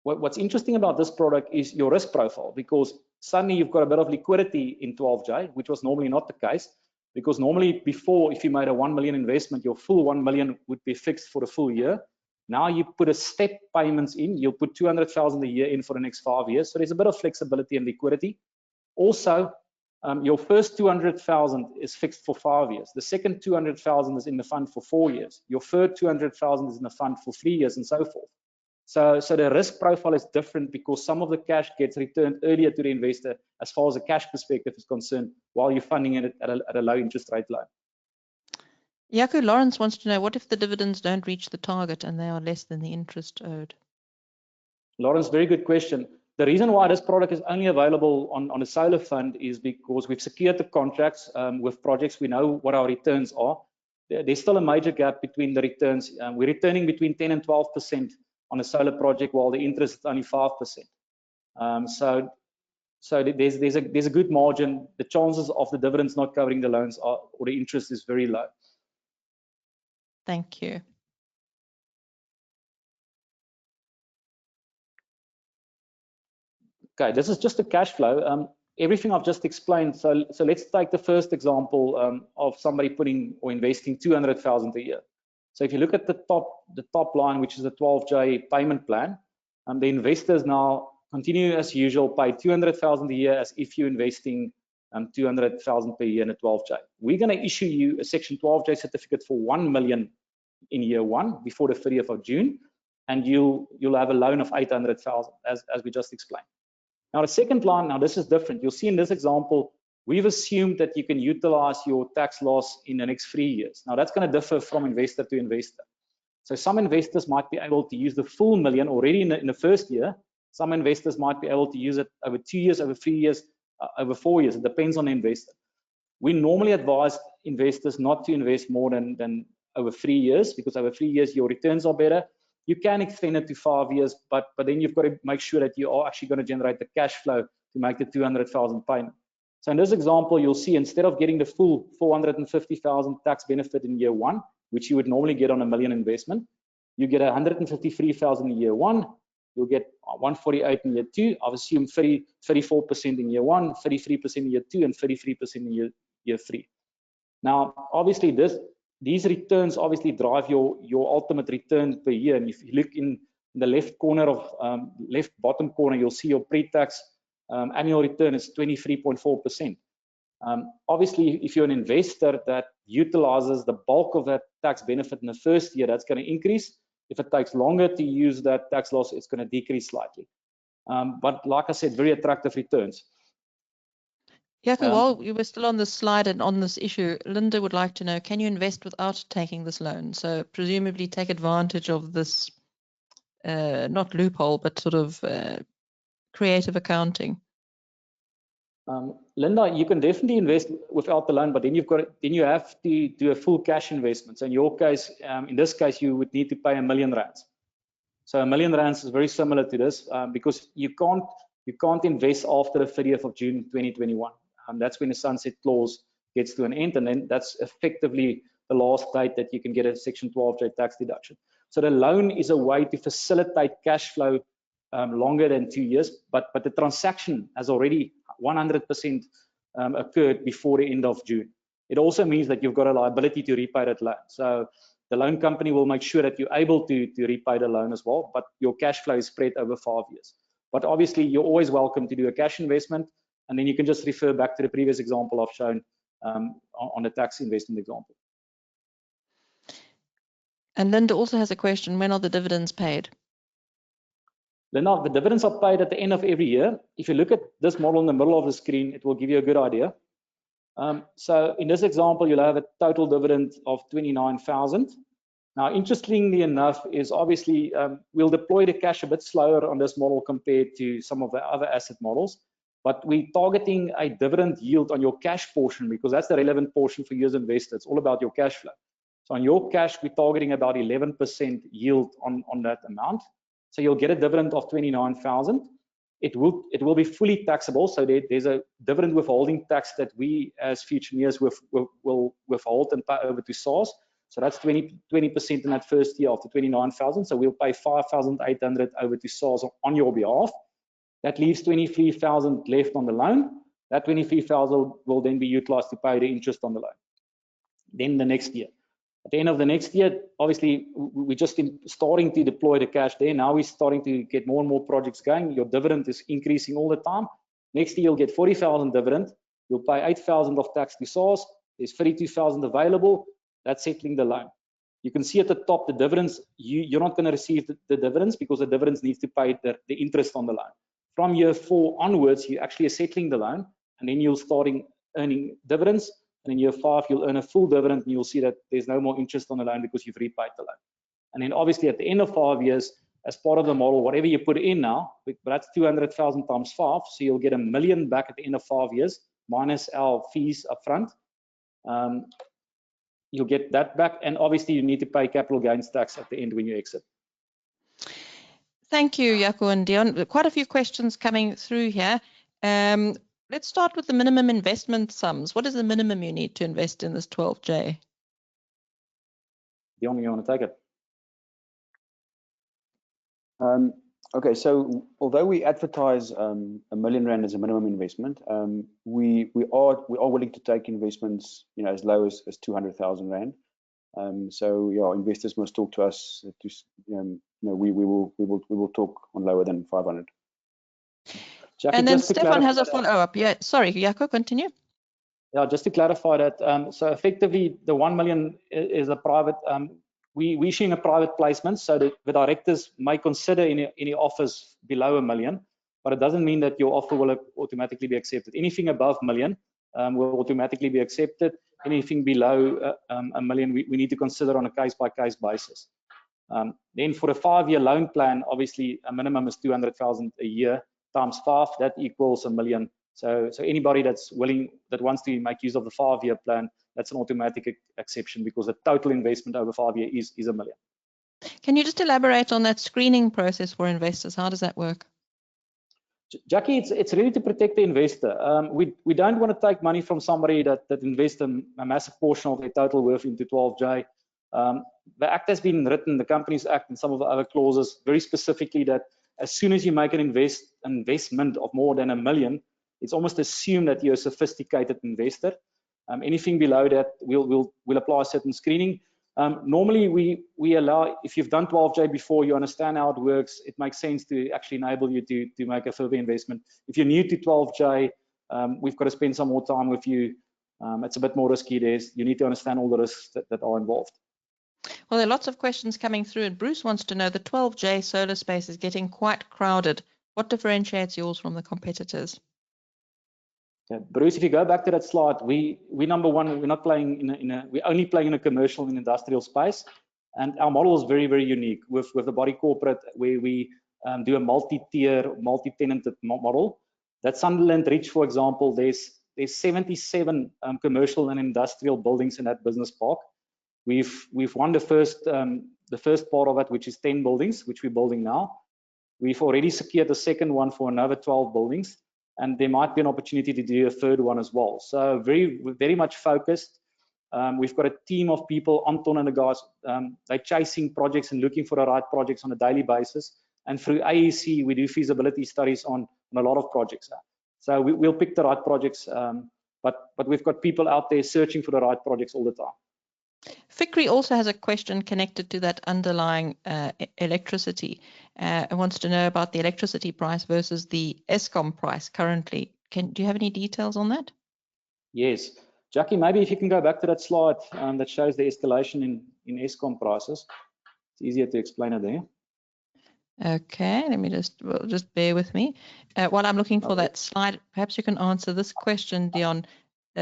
What's interesting about this product is your risk profile, because suddenly you've got a bit of liquidity in 12J, which was normally not the case, because normally before, if you made a 1 million investment, your full 1 million would be fixed for the full year. Now you put a step payments in, you'll put 200,000 a year in for the next 5 years. So there's a bit of flexibility and liquidity. Also, your first 200,000 is fixed for 5 years. The second 200,000 is in the fund for 4 years. Your third 200,000 is in the fund for 3 years, and so forth. So the risk profile is different, because some of the cash gets returned earlier to the investor as far as a cash perspective is concerned, while you're funding it at a low interest rate loan. Yaku, Lawrence wants to know, what if the dividends don't reach the target and they are less than the interest owed? Lawrence, very good question. The reason why this product is only available on a solar fund is because we've secured the contracts with projects. We know what our returns are. There's still a major gap between the returns. We're returning between 10 and 12% on a solar project, while the interest is only 5%. So there's a good margin. The chances of the dividends not covering the loans or the interest is very low. Thank you. Okay, this is just a cash flow. Everything I've just explained. So let's take the first example of somebody putting or investing 200,000 a year. So if you look at the top line, which is a 12J payment plan, the investors now continue as usual, pay 200,000 a year as if you're investing 200,000 per year in a 12J. We're going to issue you a Section 12J certificate for 1 million in year 1 before the 30th of June, and you'll have a loan of 800,000 as we just explained. Now the second line, now this is different. You'll see in this example, we've assumed that you can utilize your tax loss in the next 3 years. Now that's going to differ from investor to investor. So some investors might be able to use the full million already in the first year. Some investors might be able to use it over 2 years, over 3 years, over 4 years. It depends on the investor. We normally advise investors not to invest more than over 3 years, because over 3 years your returns are better. You can extend it to 5 years, but then you've got to make sure that you are actually going to generate the cash flow to make the 200,000 payment. So in this example, you'll see instead of getting the full 450,000 tax benefit in year 1, which you would normally get on a million investment, you get 153,000 in year 1. You'll get 148 in year 2. I've assumed 34% in year 1, 33% in year 2, and 33% in year 3. Now, obviously, these returns obviously drive your ultimate return per year. And if you look in the left corner of left bottom corner, you'll see your pre-tax annual return is 23.4%. Obviously, if you're an investor that utilizes the bulk of that tax benefit in the first year, that's going to increase. If it takes longer to use that tax loss, it's going to decrease slightly. But like I said, very attractive returns. Jaco, while you were still on this slide and on this issue, Linda would like to know, can you invest without taking this loan? So presumably take advantage of this, not loophole, but sort of creative accounting. Linda, you can definitely invest without the loan, but then you have to do a full cash investment. So in your case, in this case, you would need to pay R1 million. So R1 million is very similar to this, because you can't invest after the 30th of June 2021. That's when the sunset clause gets to an end, and then that's effectively the last date that you can get a Section 12J tax deduction. So the loan is a way to facilitate cash flow longer than 2 years, but the transaction has already 100% occurred before the end of June. It also means that you've got a liability to repay that loan. So the loan company will make sure that you're able to repay the loan as well, but your cash flow is spread over 5 years. But obviously, you're always welcome to do a cash investment, and then you can just refer back to the previous example I've shown on the tax investment example. And Linda also has a question, when are the dividends paid? Linda, the dividends are paid at the end of every year. If you look at this model in the middle of the screen, it will give you a good idea. So in this example, you'll have a total dividend of 29,000. Now, interestingly enough, is obviously we'll deploy the cash a bit slower on this model compared to some of the other asset models, but we're targeting a dividend yield on your cash portion, because that's the relevant portion for you as investors. It's all about your cash flow. So on your cash, we're targeting about 11% yield on that amount. So you'll get a dividend of 29,000. It will be fully taxable. So there's a dividend withholding tax that we as Futureneers will withhold and pay over to SARS. So that's 20% in that first year after 29,000. So we'll pay 5,800 over to SARS on your behalf. That leaves 23,000 left on the loan. That 23,000 will then be utilized to pay the interest on the loan. Then the next year. At the end of the next year, obviously, we're just starting to deploy the cash there. Now we're starting to get more and more projects going. Your dividend is increasing all the time. Next year, you'll get 40,000 dividend. You'll pay 8,000 of tax to SARS. There's 32,000 available. That's settling the loan. You can see at the top the dividends. You're not going to receive the dividends, because the dividends need to pay the interest on the loan. From year 4 onwards, you actually are settling the loan, and then you'll starting earning dividends. And in year 5, you'll earn a full dividend, and you'll see that there's no more interest on the loan because you've repaid the loan. And then obviously at the end of 5 years, as part of the model, whatever you put in now, but that's 200,000 times 5, so you'll get $1 million back at the end of 5 years, minus our fees upfront. You'll get that back, and obviously you need to pay capital gains tax at the end when you exit. Thank you, Jaco and Dion. Quite a few questions coming through here. Let's start with the minimum investment sums. What is the minimum you need to invest in this 12J? Dion, you want to take it? Okay, so although we advertise R1 million as a minimum investment, we are willing to take investments, as low as 200,000 rand. So yeah, investors must talk to us. We will talk on lower than 500. Jackie, and then Stefan has a follow-up. Yeah, sorry, Jaco, continue. Yeah, just to clarify that, so effectively the 1 million is a private, we're issuing a private placement, so that the directors may consider any offers below 1 million, but it doesn't mean that your offer will automatically be accepted. Anything above 1 million will automatically be accepted. Anything below 1 million, we need to consider on a case-by-case basis. Then for a 5-year loan plan, obviously a minimum is 200,000 a year times 5, that equals $1 million. So anybody that's willing, that wants to make use of the 5-year plan, that's an automatic exception because the total investment over 5 years is $1 million. Can you just elaborate on that screening process for investors? How does that work? Jackie, it's really to protect the investor. We don't want to take money from somebody that invests a massive portion of their total worth into 12J. The Act has been written, the Companies Act and some of the other clauses, very specifically that as soon as you make an investment of more than $1 million, it's almost assumed that you're a sophisticated investor. Anything below that, we'll apply certain screening. Normally, we allow, if you've done 12J before, you understand how it works, it makes sense to actually enable you to make a further investment. If you're new to 12J, we've got to spend some more time with you. It's a bit more risky. You need to understand all the risks that are involved. Well, there are lots of questions coming through, and Bruce wants to know the 12J solar space is getting quite crowded. What differentiates yours from the competitors? Yeah, Bruce, if you go back to that slide, we number one, we're not playing we're only playing in a commercial and industrial space, and our model is very, very unique with the body corporate, where we do a multi-tier, multi-tenanted model. That Sunderland Ridge, for example, there's 77 commercial and industrial buildings in that business park. We've won the first part of it, which is 10 buildings, which we're building now. We've already secured the second one for another 12 buildings, and there might be an opportunity to do a third one as well. So very much focused. We've got a team of people, Anton and the guys, they're chasing projects and looking for the right projects on a daily basis. And through AEC, we do feasibility studies on a lot of projects. So we'll pick the right projects, but we've got people out there searching for the right projects all the time. Fikri also has a question connected to that underlying electricity. It wants to know about the electricity price versus the Eskom price currently. Do you have any details on that? Yes. Jackie, maybe if you can go back to that slide that shows the escalation in Eskom prices. It's easier to explain it there. Okay, let me just bear with me. While I'm looking for that slide, perhaps you can answer this question, Dion.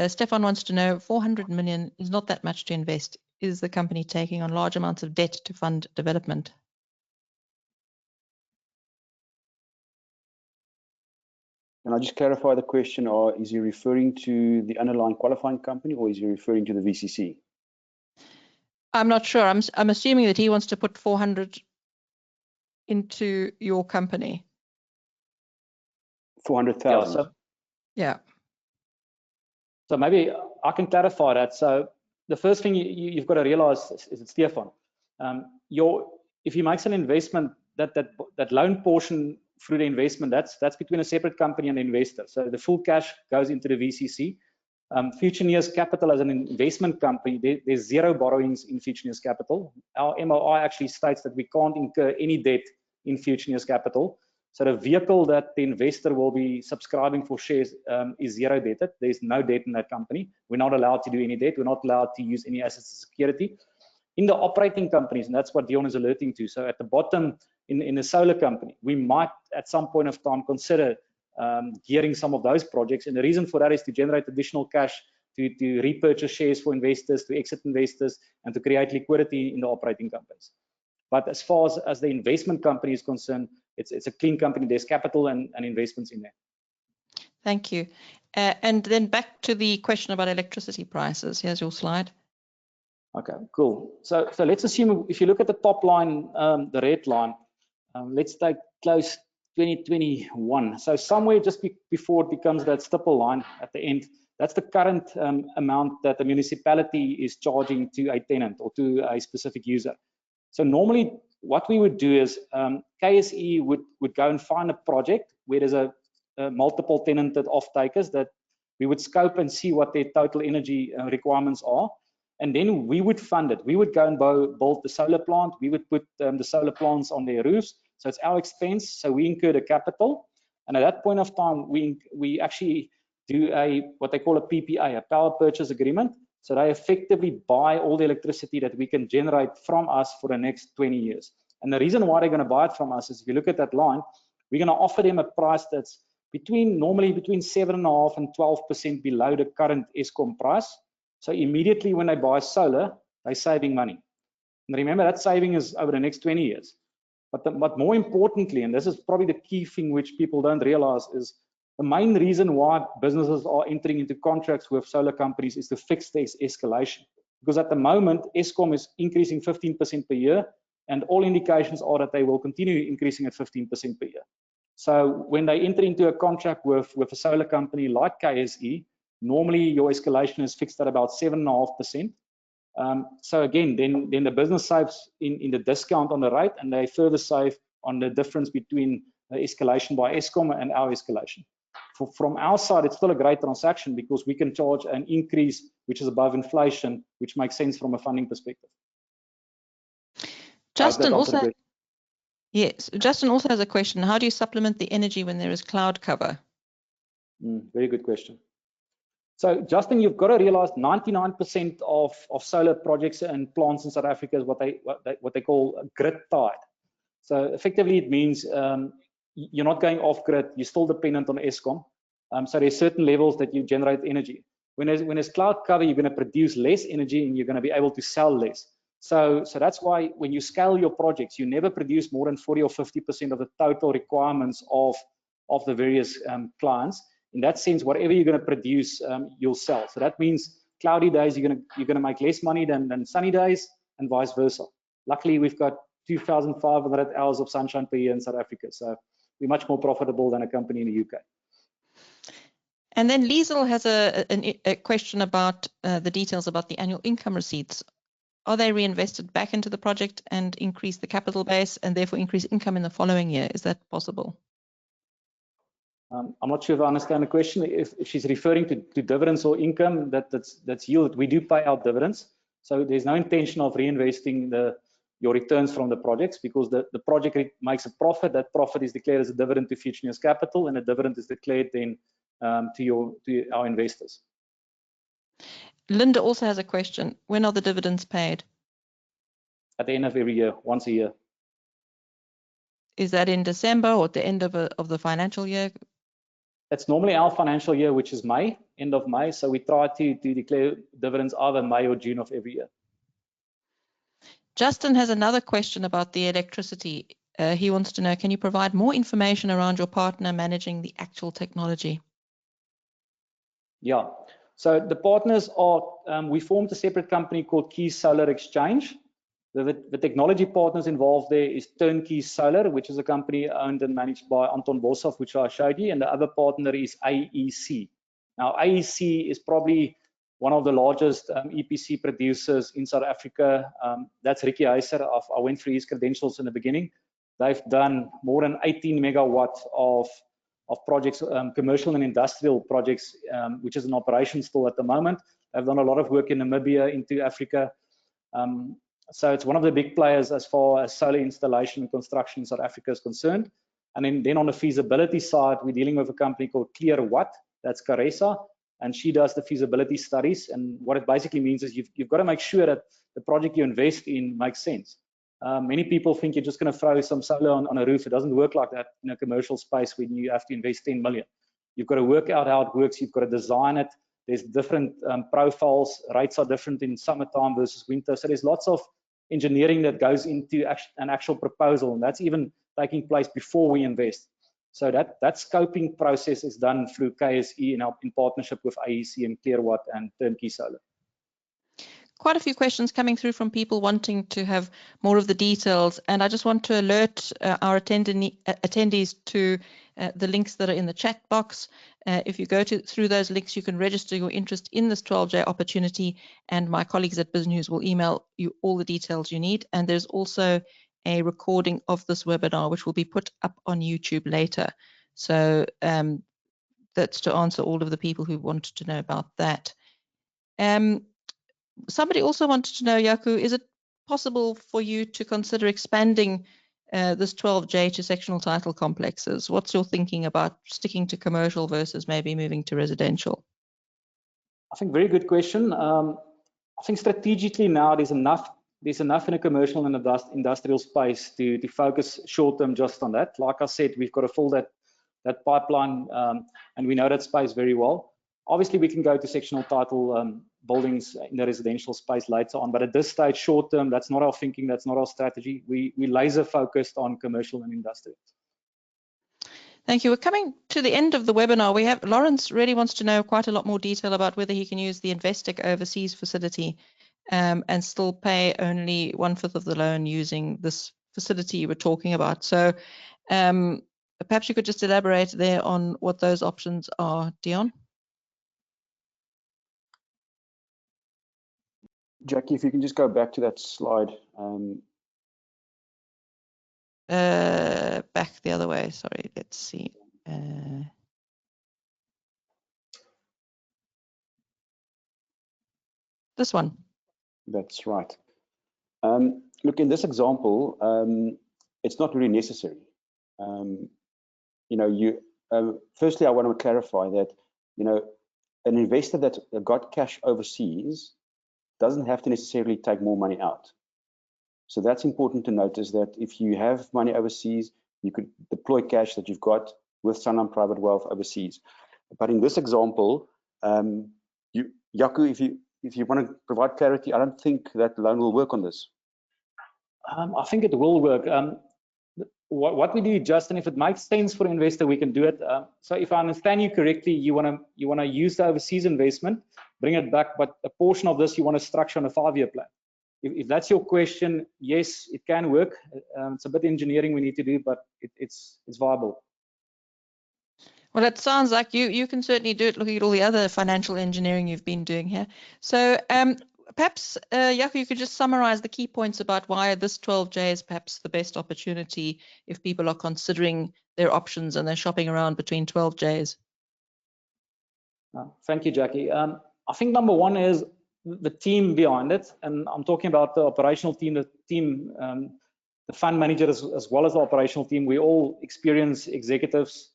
Stefan wants to know, 400 million is not that much to invest. Is the company taking on large amounts of debt to fund development? Can I just clarify the question, or is he referring to the underlying qualifying company, or is he referring to the VCC? I'm not sure. I'm assuming that he wants to put 400 into your company. 400,000. Yeah. So maybe I can clarify that. So the first thing you've got to realize is it's Stefan. If he makes an investment, that loan portion through the investment, that's between a separate company and the investor. So the full cash goes into the VCC. Futureneers Capital as an investment company, there's zero borrowings in Futureneers Capital. Our MOI actually states that we can't incur any debt in Futureneers Capital. So the vehicle that the investor will be subscribing for shares is zero debted. There's no debt in that company. We're not allowed to do any debt. We're not allowed to use any assets as security. In the operating companies, and that's what Dion is alerting to. So at the bottom, in the solar company, we might at some point of time consider gearing some of those projects. And the reason for that is to generate additional cash to repurchase shares for investors, to exit investors, and to create liquidity in the operating companies. But as far as the investment company is concerned, it's a clean company. There's capital and investments in there. Thank you. And then back to the question about electricity prices. Here's your slide. Okay, cool. So let's assume if you look at the top line, the red line, let's take close 2021. So somewhere just before it becomes that stipple line at the end, that's the current amount that the municipality is charging to a tenant or to a specific user. So normally what we would do is KSE would go and find a project where there's a multiple tenanted off-takers that we would scope and see what their total energy requirements are. And then we would fund it. We would go and build the solar plant. We would put the solar plants on their roofs. So it's our expense. So we incur the capital. And at that point of time, we actually do what they call a PPA, a power purchase agreement. So they effectively buy all the electricity that we can generate from us for the next 20 years. And the reason why they're going to buy it from us is if you look at that line, we're going to offer them a price that's normally between 7.5% and 12% below the current Eskom price. So immediately when they buy solar, they're saving money. And remember, that saving is over the next 20 years. But more importantly, and this is probably the key thing which people don't realize, is the main reason why businesses are entering into contracts with solar companies is to fix this escalation. Because at the moment, Eskom is increasing 15% per year, and all indications are that they will continue increasing at 15% per year. So when they enter into a contract with a solar company like KSE, normally your escalation is fixed at about 7.5%. So again, then the business saves in the discount on the rate, and they further save on the difference between the escalation by Eskom and our escalation. From our side, it's still a great transaction because we can charge an increase which is above inflation, which makes sense from a funding perspective. Justin also, yes, Justin also has a question. How do you supplement the energy when there is cloud cover? Very good question. So Justin, you've got to realize 99% of solar projects and plants in South Africa is what they call grid tied. So effectively it means you're not going off grid, you're still dependent on Eskom. So there's certain levels that you generate energy. When there's cloud cover, you're going to produce less energy and you're going to be able to sell less. So that's why when you scale your projects, you never produce more than 40 or 50% of the total requirements of the various clients. In that sense, whatever you're going to produce, you'll sell. So that means cloudy days, you're going to make less money than sunny days, and vice versa. Luckily, we've got 2,500 hours of sunshine per year in South Africa. So we're much more profitable than a company in the UK. And then Liesel has a question about the details about the annual income receipts. Are they reinvested back into the project and increase the capital base and therefore increase income in the following year? Is that possible? I'm not sure if I understand the question. If she's referring to dividends or income that's yield, we do pay out dividends. So there's no intention of reinvesting your returns from the projects, because the project makes a profit. That profit is declared as a dividend to Futureneers Capital, and a dividend is declared then to our investors. Linda also has a question. When are the dividends paid? At the end of every year, once a year. Is that in December or at the end of the financial year? That's normally our financial year, which is May, end of May. So we try to declare dividends either May or June of every year. Justin has another question about the electricity. He wants to know, can you provide more information around your partner managing the actual technology? Yeah, so the partners are, we formed a separate company called Key Solar Exchange. The technology partners involved there is Turnkey Solar, which is a company owned and managed by Anton Boshoff, which I showed you, and the other partner is AEC. Now, AEC is probably one of the largest EPC producers in South Africa. That's Ricky Heiser. I went through his credentials in the beginning. They've done more than 18 megawatts of projects, commercial and industrial projects, which is in operation still at the moment. They've done a lot of work in Namibia, into Africa. So it's one of the big players as far as solar installation and construction in South Africa is concerned. And then on the feasibility side, we're dealing with a company called Clear Watt. That's Caressa, and she does the feasibility studies. And what it basically means is you've got to make sure that the project you invest in makes sense. Many people think you're just going to throw some solar on a roof. It doesn't work like that in a commercial space when you have to invest 10 million. You've got to work out how it works. You've got to design it. There's different profiles. Rates are different in summertime versus winter. So there's lots of engineering that goes into an actual proposal, and that's even taking place before we invest. So that scoping process is done through KSE in partnership with AEC and Clearwatt and Turnkey Solar. Quite a few questions coming through from people wanting to have more of the details, and I just want to alert our attendees to the links that are in the chat box. If you go through those links, you can register your interest in this 12J opportunity, and my colleagues at BizNews will email you all the details you need. And there's also a recording of this webinar, which will be put up on YouTube later. So that's to answer all of the people who wanted to know about that. Somebody also wanted to know, Jaco, is it possible for you to consider expanding this 12J to sectional title complexes? What's your thinking about sticking to commercial versus maybe moving to residential? I think very good question. I think strategically now there's enough in a commercial and industrial space to focus short term just on that. Like I said, we've got to fill that pipeline, and we know that space very well. Obviously, we can go to sectional title buildings in the residential space later on. But at this stage, short term, that's not our thinking, that's not our strategy. We laser focused on commercial and industrial. Thank you. We're coming to the end of the webinar. We have Lawrence really wants to know quite a lot more detail about whether he can use the Investec overseas facility and still pay only 1/5 of the loan using this facility you were talking about. So perhaps you could just elaborate there on what those options are, Dion. Jackie, if you can just go back to that slide. Back the other way, sorry, let's see. This one. That's right. Look, in this example, it's not really necessary. Firstly, I want to clarify that, an investor that got cash overseas doesn't have to necessarily take more money out. So that's important to notice, that if you have money overseas, you could deploy cash that you've got with Sanlam Private Wealth overseas. But in this example, Jaco, if you want to provide clarity, I don't think that loan will work on this. I think it will work. What we do, Justin, if it makes sense for an investor, we can do it. So if I understand you correctly, you want to use the overseas investment, bring it back, but a portion of this you want to structure on a 5-year plan. If that's your question, yes, it can work. It's a bit of engineering we need to do, but it's viable. Well, it sounds like you can certainly do it, looking at all the other financial engineering you've been doing here. So perhaps, Jaco, you could just summarize the key points about why this 12J is perhaps the best opportunity if people are considering their options and they're shopping around between 12Js. Thank you, Jackie. I think number one is the team behind it, and I'm talking about the operational team, the fund manager as well as the operational team. We all experienced executives.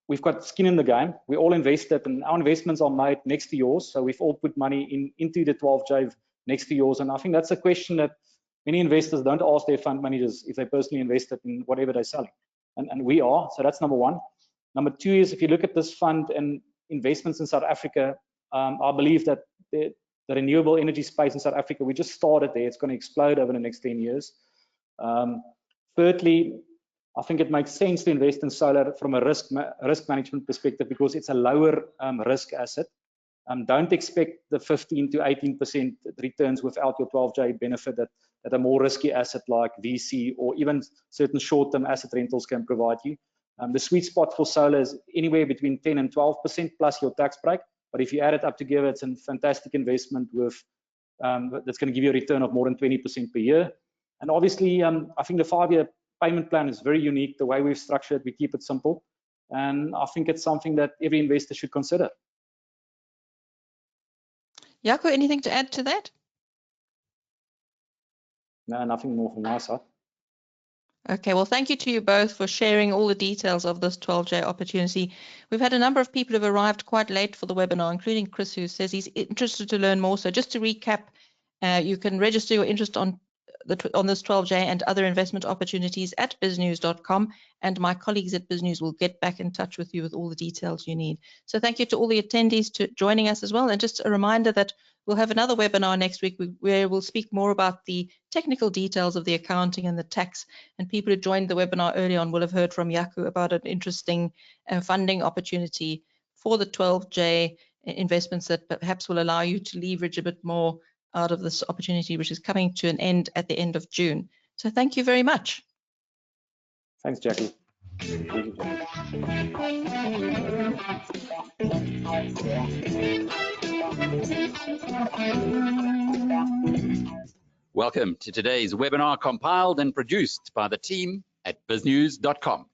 We've got skin in the game. We all invested, and our investments are made next to yours. So we've all put money into the 12J next to yours. And I think that's a question that many investors don't ask their fund managers if they personally invested in whatever they're selling. And we are. So that's number one. Number two is, if you look at this fund and investments in South Africa, I believe that the renewable energy space in South Africa, we just started there. It's going to explode over the next 10 years. Thirdly, I think it makes sense to invest in solar from a risk management perspective, because it's a lower risk asset. Don't expect the 15 to 18% returns without your 12J benefit that a more risky asset like VC or even certain short-term asset rentals can provide you. The sweet spot for solar is anywhere between 10 and 12% plus your tax break. But if you add it up together, it's a fantastic investment with that's going to give you a return of more than 20% per year. And obviously, I think the 5-year payment plan is very unique. The way we've structured, we keep it simple. And I think it's something that every investor should consider. Jaco, anything to add to that? No, nothing more from my side. Okay, well, thank you to you both for sharing all the details of this 12J opportunity. We've had a number of people who have arrived quite late for the webinar, including Chris, who says he's interested to learn more. So just to recap, you can register your interest on this 12J and other investment opportunities at biznews.com, and my colleagues at BizNews will get back in touch with you with all the details you need. So thank you to all the attendees to joining us as well. And just a reminder that we'll have another webinar next week where we'll speak more about the technical details of the accounting and the tax. And people who joined the webinar early on will have heard from Jaco about an interesting funding opportunity for the 12J investments that perhaps will allow you to leverage a bit more out of this opportunity, which is coming to an end at the end of June. So thank you very much. Thanks, Jackie. Welcome to today's webinar, compiled and produced by the team at biznews.com.